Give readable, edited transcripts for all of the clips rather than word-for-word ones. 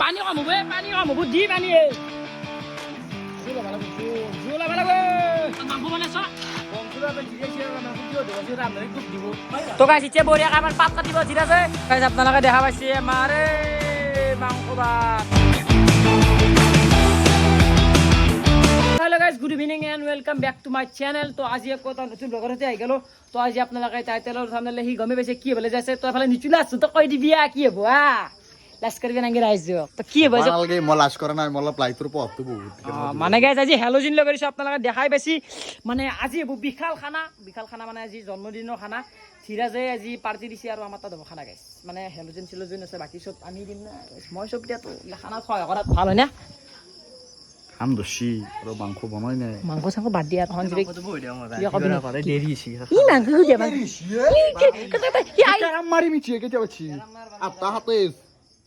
পানী কম হ'ব পানী কম হ'ব দি পানী মাংস বনাইছ তো গাইছ এতিয়া বঢ়িয়াকে আমাৰ পাত কাটিব জিৰা যে গাইছ আপোনালোকে দেখা পাইছে আমাৰ মাংস ভাত hello guys good evening and welcome back to my channel तो आज एक কথা নতুন ব্লগৰ সৈতে আহি গলো তো আজি আপোনালোকে টাইটেলৰ থাম্বনেল হি গমে পাইছে কি হ'বলৈ যাইছে তো এফালে নিচুলা আছো তো কৈ দিবি কি হ'ব লাস্কৰ বিনা গৈ ৰাইজ তো কি হ'ব ভালকে মই লাজ কৰা নাই মই প্লাইটোৰ পথটো বহুত মানে গাইস আজি হেলোজিন লৈ কৰিছো আপোনালোকে দেখাই পাইছি মানে আজি হ'ব বিশাল খানা মানে আজি জন্মদিনৰ খানা ধীৰাজে আজি পাৰ্টি দিছে আৰু আমাৰ তাত হ'ব খানা গাইস মানে হেলোজিন চিলোজিন আছে বাকি সব আমি দিম না মই সব দিয়া তো খানা খোৱা কৰাত ভাল হয় না আম দছি আৰু মাংস বনাই নাই মাংস চাংস বাদ দিয়া এখন যদি দেৰি হৈছে ই মাংস দিয়া কেৰাম মাৰি মিছি কেতিয়া পাচ্ছি আঠটা হাতে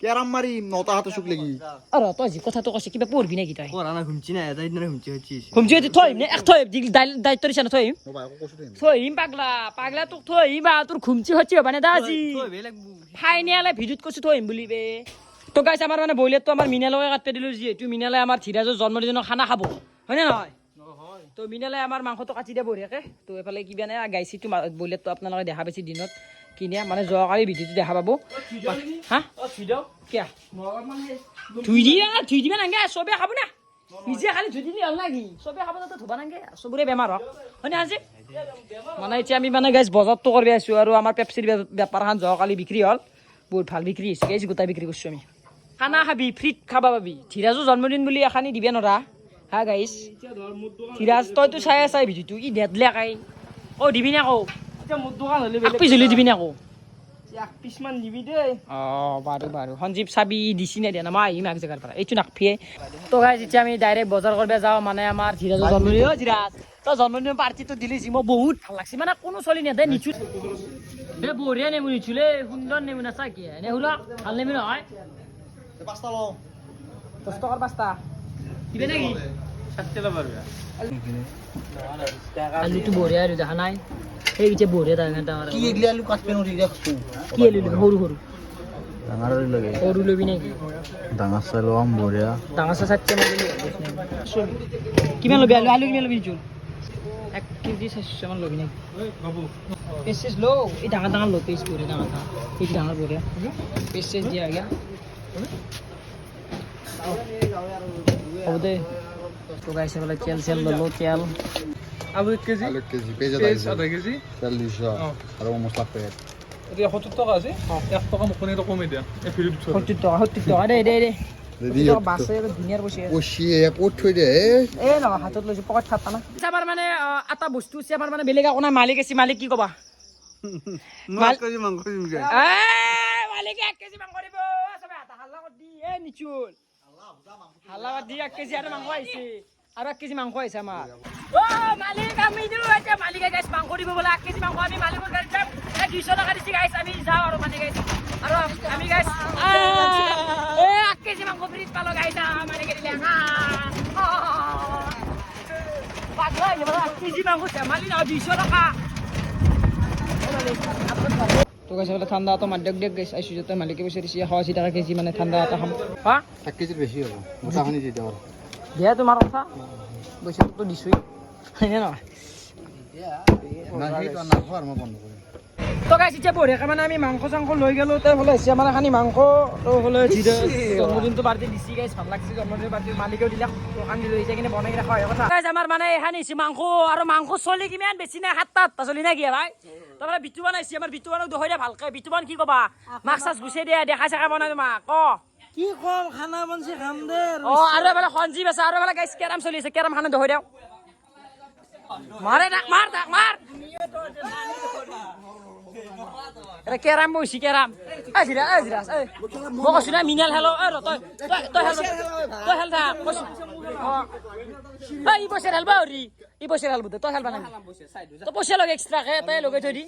কেৰাম মাৰি নটা হাতে চুক লাগি আৰু তই যি কথাটো কৈছে কিবা পঢ়বি নেকি তই পঢ়া না ঘুমছি না এটা দিন ঘুমছি হচ্ছিস ঘুমছি থৈ নে এক থৈ দায়িত্ব দিছ না থৈ পাগলা তোক থৈ বা তোর ঘুমছি হচ্ছে মানে দাজি ফাইনালে ভিডিওত কৈছো থৈ বুলি বে তো গাইছ আমাৰ মানে বইলেট তো আমাৰ মিনালকে কাটতে দিলো যিহেতু মিনালে আমাৰ ধীৰাজৰ জন্মদিনৰ খানা খাব হয় না নহয় তো মিনালে আমাৰ মাংসটো কাটি দিয়ে বঢ়িয়াকে তো এফালে কিবা নাই গাইছিটো বইলেটটো আপোনালোকে দেখা পাইছে দিনত কিনে মানে যোৱাকালি ভিডিওটো দেখা পাব হা কিয়া ধুই দিবা নাগে চবে খাব না নিজে খালি ধুই দিলে হ'ল নাকি চবে খাব তো ধুবা নাগে চবৰে বেমাৰ হওক হয় না আজি মানে এতিয়া আমি মানে গাইছ বজাৰটো কৰি আছো আৰু আমাৰ পেপচিৰ বেপাৰখন যোৱাকালি বিক্ৰী হ'ল বহুত ভাল বিক্ৰী হৈছে গাইছ গোটাই বিক্ৰী কৰিছোঁ আমি খানা খাবি ফ্ৰীত খাবা পাবি ধীৰাজৰ জন্মদিন বুলি এখানি দিবে নৰা হা গাইছ ধীৰাজ তইতো চাই ভিডিঅ'টো ই নেদলে কাই অ দিবি না কৌ পিছলি দিবি না কৌ বাৰু সঞ্জীৱ চাবি দিছি নে দিয়া না মই আহিম এক জেগাৰ পৰা এইটো নাকফিয়ে তো গাইছ এতিয়া আমি ডাইৰেক্ট বজাৰ কৰিব যাওঁ মানে আমাৰ ধীৰাজৰ জন্মদিন ধীৰাজ তই জন্মদিনৰ পাৰ্টিটো দিলিছি মই বহুত ভাল লাগছে মানে কোনো চলি নেদে নিচু বঢ়িয়া নেমু নিচুলে সুন্দৰ নেমু নাচা কি নেহুল ভাল নেমু নহয় 5টা লও 10 টকাৰ 5টা দিবে নেকি 7 টাকা পাৰবে আলুটো বঢ়িয়া আৰু দেখা নাই সেই যে বঢ়িয়া ডাঙৰ কি এগলি আলু কাটবে নৰি দেখছো কি আলু সৰু ডাঙৰ লাগে সৰু লবি নেকি ডাঙৰ চাই লম বঢ়িয়া ডাঙৰ চাই চাচ্ছে মই কিমান লবি আলু কিমান লবি চোন 1 কেজি 600 মান লবি নেকি বাবু পেছেজ লো এই ডাঙৰ লো পেছ কৰি ডাঙৰ এই ডাঙৰ বঢ়িয়া পেছেজ দিয়া গয়া হ'ব দে তো গাইছে বলে তেল ললো তেল আলু 1 কেজি পেজ আধা কেজি 40 আৰু মছলা পেট এতিয়া 70 টাকা আছে 1 টাকা মোক কোনে কমে দিয়া এই ফিলিপ 70 টাকা দে ৰেডি বাছে ধুনীয়াৰ বসে ওশি এপট থৈ দে এ ন হাতত লৈছো পকেট ফাটা না আমাৰ মানে আটা বস্তু আছে আমাৰ মানে বেলেগ একো নাই মালিক আছে মালিক কি কবা মাছ কেজি মাংস দিম যায় এ মালিক 1 কেজি মাংস দিব সবে আটা হাল্লা কৰি দি এ নিচুল হাল্লা দি 1 কেজি আৰু মাংস আহিছে আৰু 1 কেজি মাংস আহিছে আমাৰ ও মালিক আমি দিও এটা মালিকে গাইছ মাংস দিব বলে 1 কেজি মাংস আমি মালিকৰ গাড়ীত যাম 200 টাকা দিছি গাইছ আমি যাও আৰু মানে গাইছ আৰু আমি গাইছ এ 1 কেজি মাংস ফ্ৰিজ পালো গাইছ মালিকে দিলে পাগলা এবাৰ 1 কেজি মাংস মালি না 200 টাকা তো গাইছ বলে ঠান্ডা তো মাদ্যক দেখ গাইছ আইছো যতে মালিকে পইচা দিছি 80 টাকা কেজি মানে ঠান্ডা এটা খাম হা 1 কেজি বেশি হ'ব মোটাখানি দি দাও দিয়া তোমাৰ কথা পইচা তো দিছই হয়নে না নাই তো না খোৱাৰ মই বন্ধ কৰিম তো গাইছ এতিয়া বঢ়িয়াকে মানে আমি মাংস চাংস লৈ গেলো তাই হলে হৈছে মানে খানি মাংস তো হলে জিৰা জন্মদিনটো পাৰ্টি দিছি গাইছ ভাল লাগছে জন্মদিন পাৰ্টি মালিকেও দিলে দোকান দি লৈ যায় কিনে বনাই ৰাখা হয় কথা গাইছ আমাৰ মানে এখানি হৈছে মাংস আৰু মাংস চলি কিমান বেছি নাই 7টা চলি না কি ভাই তোমরা বিটু বানাইছি আমাৰ বিটু বানক দহইয়া ভালকে বিটু বান কি কবা মাছাস গুছে দিয়া দেখা চাকা বনাই তোমাক ক কি কম খানা বনছি খাম দে ও আৰু এবাৰ সঞ্জীৱ আছে আৰু এবাৰ গাইছ কেৰাম চলি আছে কেৰাম খানা দহই দিও মাৰে মাৰ এ কেৰাম বইছি কেৰাম আজিৰা মই কৈছো না মিনাল হেলো তই হেল থা কৈছো ই বছৰ হেলবা হৰি ই বছৰ হেলব তই হেলবা না তই পইচা লগে এক্সট্ৰাকে তই লগে থৈ দি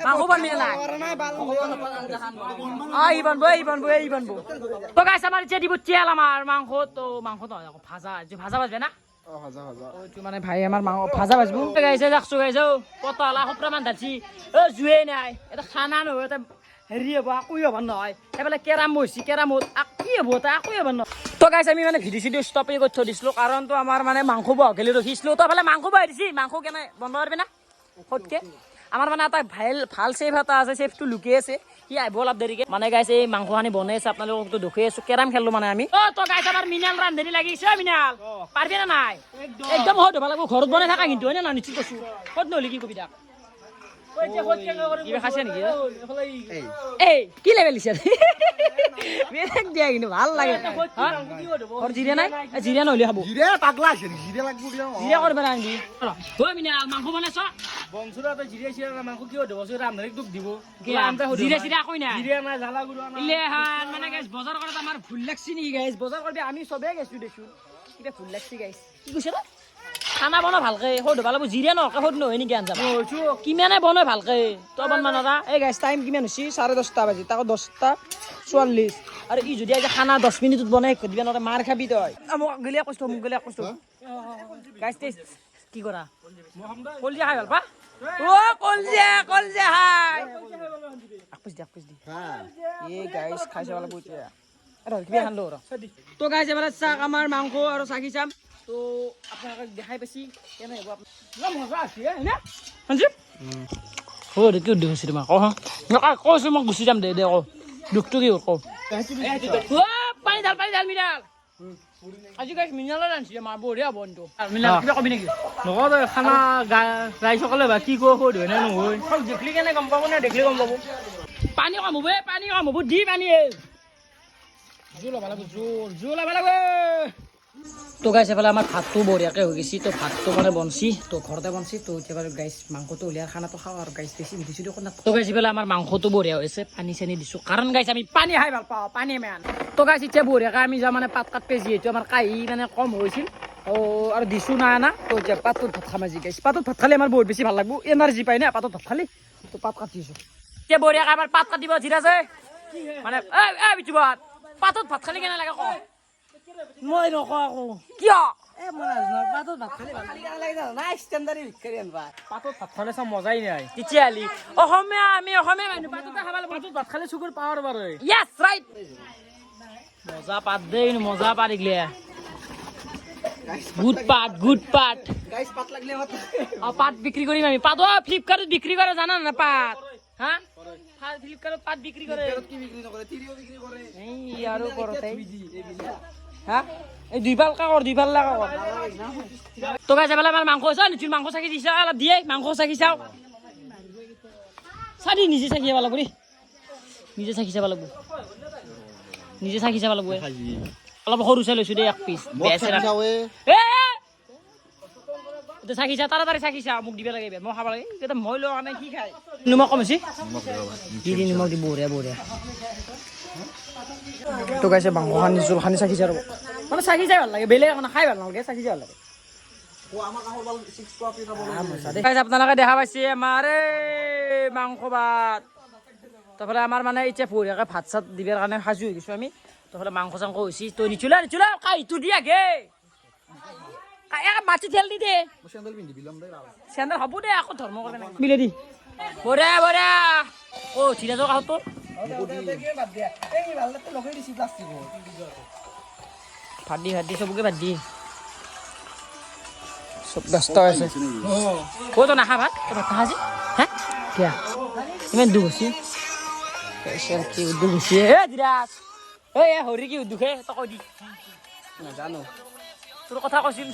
মাংস বানবি নাই ইবান তো গাইছ আমাৰ এতিয়া দিব তেল আমাৰ মাংস তো মাংস নহয় ভাজা বাজবে না মানে ভাই আমার ভাজা ভাজবো গাইছে যাকছো গাইছো পতলা সপ্রা মান ধালছি জুয়ে নাই এটা খানা নহয় এটা হেৰি হ'ব একোৱে হ'ব নহয় এইফালে কেৰাম বহিছে কেৰামত কি হ'ব তাই একোৱে হ'ব নহয় তো গাইছ আমি মানে ভিডিঅ' চিডিঅ' ষ্টপে কৰি থৈ দিছিলোঁ কাৰণটো আমাৰ মানে মাংস বহা গেলি ৰখিছিলোঁ তো এইফালে মাংস বহাই দিছি মাংস কেনে বন্ধ কৰিবি না সতকে আমাৰ মানে এটা ভাল চেফ এটা আছে চেফটো লুকি আছে সি আহিব অলপ দেৰিকে মানে গাইছে এই মাংসখিনি বনাই আছে আপোনালোকতো দেখুৱাই আছো কেৰাম খেললো মানে আমি তো গাইছ আমাৰ মিনাল ৰান্ধনি লাগিছে মিনাল পাৰবি না নাই একদম সহজ হ'ব লাগিব ঘৰত বনাই থাকা কিন্তু হয় না নিশ্চিত কৈছো ক'ত নহ'লি কি কবি তাক কিবা খাইছে নেকি এই কি লেভেল দিছে বেলেগ দিয়া কিন্তু ভাল লাগে জিৰা নাই জিৰা নহ'লে খাব জিৰে পাগলা আছে জিৰে লাগব দিয়া জিৰা কৰিব নালাগি ঐ মিনাল মাংস বনাইছ বনচুৰা তই জিৰে চিৰা মাংস কিয় দিব ৰান্ধনীক তোক দিব জিৰা চিৰা কৈ নাই জিৰে নাই জ্বালা গুড়া নাই ইলে হান মানে গাইছ বজাৰ কৰাত আমাৰ ভুল লাগছি নেকি গাইছ বজাৰ কৰিবি আমি চবেই গৈছোঁ দেচোন কিবা ভুল লাগছি গাইছ কি কৈছে তই খানা বনাই ভালকে সৰু ভাল জিৰা নৰকে সৰু নহয় নেকি আঞ্জা কিমানে বনাই ভালকে তই বনবা নৰা এই গাইছ টাইম কিমান হৈছে 10:30 বাজি তাকো 10:44 আৰু ই যদি আজি খানা 10 মিনিটত বনাই দিবা নৰা মাৰ খাবি তই মোক গেলিয়া কৈছ গাইছ কি কৰা কলজিয়া খাই ভাল পা কলজিয়া হাই আকপিছ দি এই গাইছ খাইছে ভালো বুঝিয়া আৰু কিবা খালো আৰু তো গাইছ এবাৰ চাক আমাৰ মাংস আৰু চাকি চাম তো আপোনালোকক দেখাই পাইছি কেনে হ'ব আপোনাৰ মজা আছে না সঞ্জীৱ দে কি উদ্যোগ হৈছে তোমাৰ কৈছোঁ মই গুচি যাম দে কওঁ দুখটো কি কওঁ পানী ঢাল মিনাল আজি গাইছ মিনালৰ আনিছিলে আমাৰ বঢ়িয়া বন্ধু মিনাল কিবা কবি নেকি নকওঁ তই খানা ৰাইজসকলে বা কি কয় সুধ হয় নে নহয় দেখলি কেনে গম পাব নে দেখলি গম পাব পানী কম হ'ব দি পানী জোল ল'ব লাগিব জোল ল'ব লাগিব তো গাইছ এফালে আমাৰ ভাতটো বঢ়িয়াকৈ হৈ গৈছে তো ভাতটো মানে বনছি তো ঘৰতে বনছি তো এতিয়া বাৰু গাইছ মাংসটো উলিয়াই খানাটো খাওঁ আৰু গাইছ বেছি মিঠিছোঁ দেখোন তো গাইছ এফালে আমাৰ মাংসটো বঢ়িয়া হৈছে পানী চানী দিছোঁ কাৰণ গাইছ আমি পানী খাই ভাল পাওঁ পানী মেন তো গাইছ এতিয়া বঢ়িয়াকৈ আমি যাওঁ মানে পাত কাটপে যিহেতু আমাৰ কাঁহী মানে কম হৈছিল আৰু দিছোঁ না তো এতিয়া পাতটোত ভাত খাম আজি গাইছ পাতত ভাত খালে আমাৰ বহুত বেছি ভাল লাগিব এনাৰ্জি পাই না পাতত ভাত খালি তো পাত কাটিছোঁ এতিয়া বঢ়িয়াকৈ আমাৰ পাত কাটিব জিৰাছে মানে বিচুবাত পাতত ভাত খালি কেনে লাগে কওঁ মই নকওঁ আকৌ কিয় পাতত ভাত খালি নাই ষ্টেণ্ডাৰী ভিক্ষাৰী আনবা পাতত ভাত খালে চাম মজাই নাই তেতিয়াহ'লে আমি অসমীয়া মানুহ পাততে খাব লাগিব পাতত ভাত খালে চকুৰ পাৱাৰ বাৰু য়েছ ৰাইট মজা পাত দেই মজা পাত এগলে গুড পাত গাইছ পাত লাগলে পাত বিক্ৰী কৰিম আমি পাত ফ্লিপকাৰ্টত বিক্ৰী কৰে জানা না পাত হা ফ্লিপকাৰ্টত পাত বিক্ৰী কৰে কি বিক্ৰী নকৰে তিৰিও বিক্ৰী কৰে এই আৰু কৰতে হা এই দুই পাল লাখ তো গাইছ এফালে আমাৰ মাংস আছে নিচুল মাংস চাকি দিছা অলপ দিয়ে মাংস চাকি চাওঁ চাদি নিজে চাকি যাব লাগিব দেই নিজে চাকি চাব লাগিব অলপ সৰু চাই লৈছোঁ দেই এক পিচ চাকি চা তাড়াতাড়ি চাকি চা মোক দিব লাগে মই খাব লাগে এতিয়া মই লোৱা নাই কি খাই নিমখ কম হৈছে নিমখ দি বঢ়িয়া তো গাইছে মাংস খানি জোল খানি চাকি চাই ৰ'ব মানে চাকি চাই ভাল লাগে বেলেগ মানে খাই ভাল নালাগে চাকি চাই ভাল লাগে আপোনালোকে দেখা পাইছে আমাৰ মাংস ভাত তাৰপৰা আমাৰ মানে এতিয়া বঢ়িয়াকৈ ভাত চাত দিবৰ কাৰণে সাজু হৈ গৈছোঁ আমি তাৰপৰা মাংস চাংস হৈছে তই নিচুলা কাঁহীটো দিয়া গে মাটি তেল দি দে চেণ্ডেল হ'ব দে আকৌ ধৰ্ম কৰিব নাই মিলে দি বঢ়িয়া চিৰাজৰ কাষত ভাত দি চবকে ভাত দি চব ব্যস্ত আছে তই নাখা ভাত ভাত নাখাজি হা কিয়া ইমান দুখ হৈছে কি উদ্যোগ হৈছে ধীৰাজ হৰি কি উদ্যোগে তই কৈ দি নাজানো তোৰ কথা কৈছিল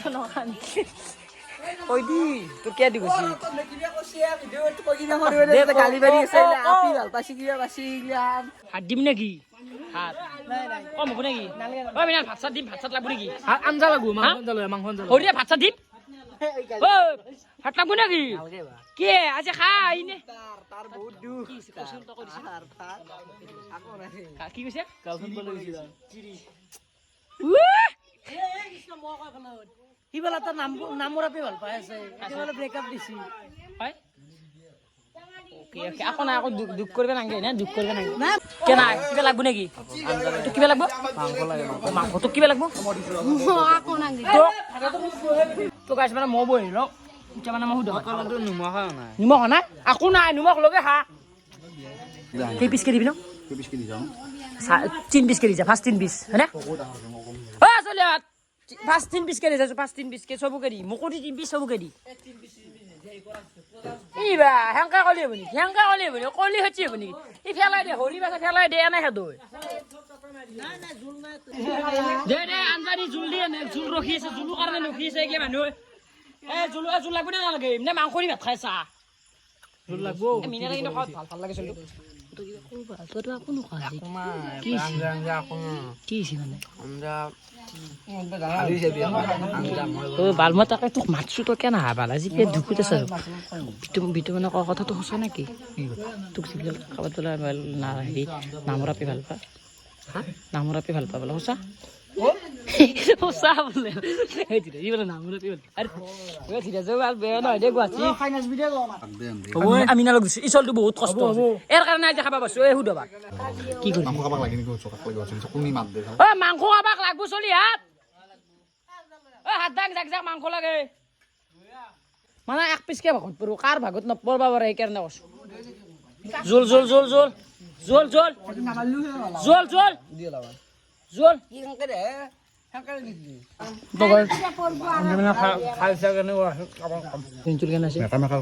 কৈ দি তোৰ কিয় দি গৈছিল হাত দিম নেকি হাত কম হ'ব নেকি ভাত চাত দিম ভাত চাত লাগব নেকি আঞ্জা লাগব মাংস আঞ্জা হৰিয়ে ভাত চাত দিম ভাত লাগব নেকি কি আজি খা আহিনে কি কৈছে সিফালে তাৰ নামৰাপে ভাল পাই আছে ব্ৰেকআপ দিছি আকৌ নাই আকৌ দুখ কৰিব নালাগে না দুখ কৰিব নালাগে কে নাই কিবা লাগব নেকি তোক কিবা লাগব মাংস তোক কিবা লাগব তোক গাইছ মানে মই বহি লওক এতিয়া মানে মই সুধো নিমখ নাই আকৌ নাই নিমখ লগে খা কেই পিচ কে দিবি ন পিছ কি দি যাওঁ 3 পিচ কে দি যা ফাৰ্ষ্ট 3 পিচ হয়নে ও চলে ফাৰ্ষ্ট 3 পিচ কে দি যা ফাৰ্ষ্ট 3 পিচ কে সবু কে দি মকৰি 3 পিচ সবু কে দি ইবা হেংকা কলি বনি কলি হচ্ছে বনি ই ফেলাই দে হলি বাসা ফেলাই দে এনে হেদো দে আনজানি জুল দিয়ে জুল ৰখিছে জুলু কাৰণে ৰখিছে কি মানুহ জুল লাগব না নালাগে নে মাংস দি ভাত খাইছা জুল লাগব মিনারে কিন্তু ভাল লাগে চলি তো কি করবা তো কোনো কাজ কি কি মানে আমরা ও বালমতাকে তোক মাতছো তো কেন হাবাল আজি পে দুখুত আছে বিটু মানে কথাটো হসা নাকি তোক সিগল খাবার তোলা না হেৰি নামৰাপি ভাল পা নামৰাপি ভাল পা বলে হসা হসা বলে এই দিলে ই বলে নামৰাপি বলে আৰে ওই ঠিক আছে ভাল বে নহয় দে গুৱাহাটী ফাইনান্স ভিডিও আমি না লগছ ইচলটো বহুত কষ্ট এৰ কাৰণে আজি খাবা বসো এই হুদবা কি কৰি মাংস খাবাক লাগে নেকি চকাক লাগিব চকুনি মাত দে ও মাংস খাবাক লাগবো চলি হাত ও হাত দাগ জাক মাংস লাগে মানে এক পিস কে ভাগত পৰো কাৰ ভাগত নপৰবা পাৰে এই কাৰণে কৈছো জোল কি সংকে দে সংকে দিছি বগল মানে খাইছা কেনে পেঞ্চুল কেনে আছে মেকা মেকা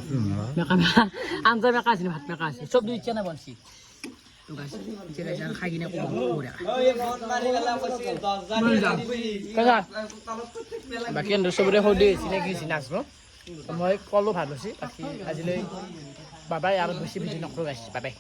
মেকা আনজা মেকা আছে ভাত মেকা আছে সব দুই ইচ্ছা না বলছি তো গাইস যেটা যা খাই কিনে কোড়া কাকা বাকি এন্ড সবরে হদে চিনাকি চিনাছ ন মই কলো ভাল হৈছে বাকি আজিলৈ বাবাই আৰু বেছি ভিডিও নকৰো গাইস বাবাই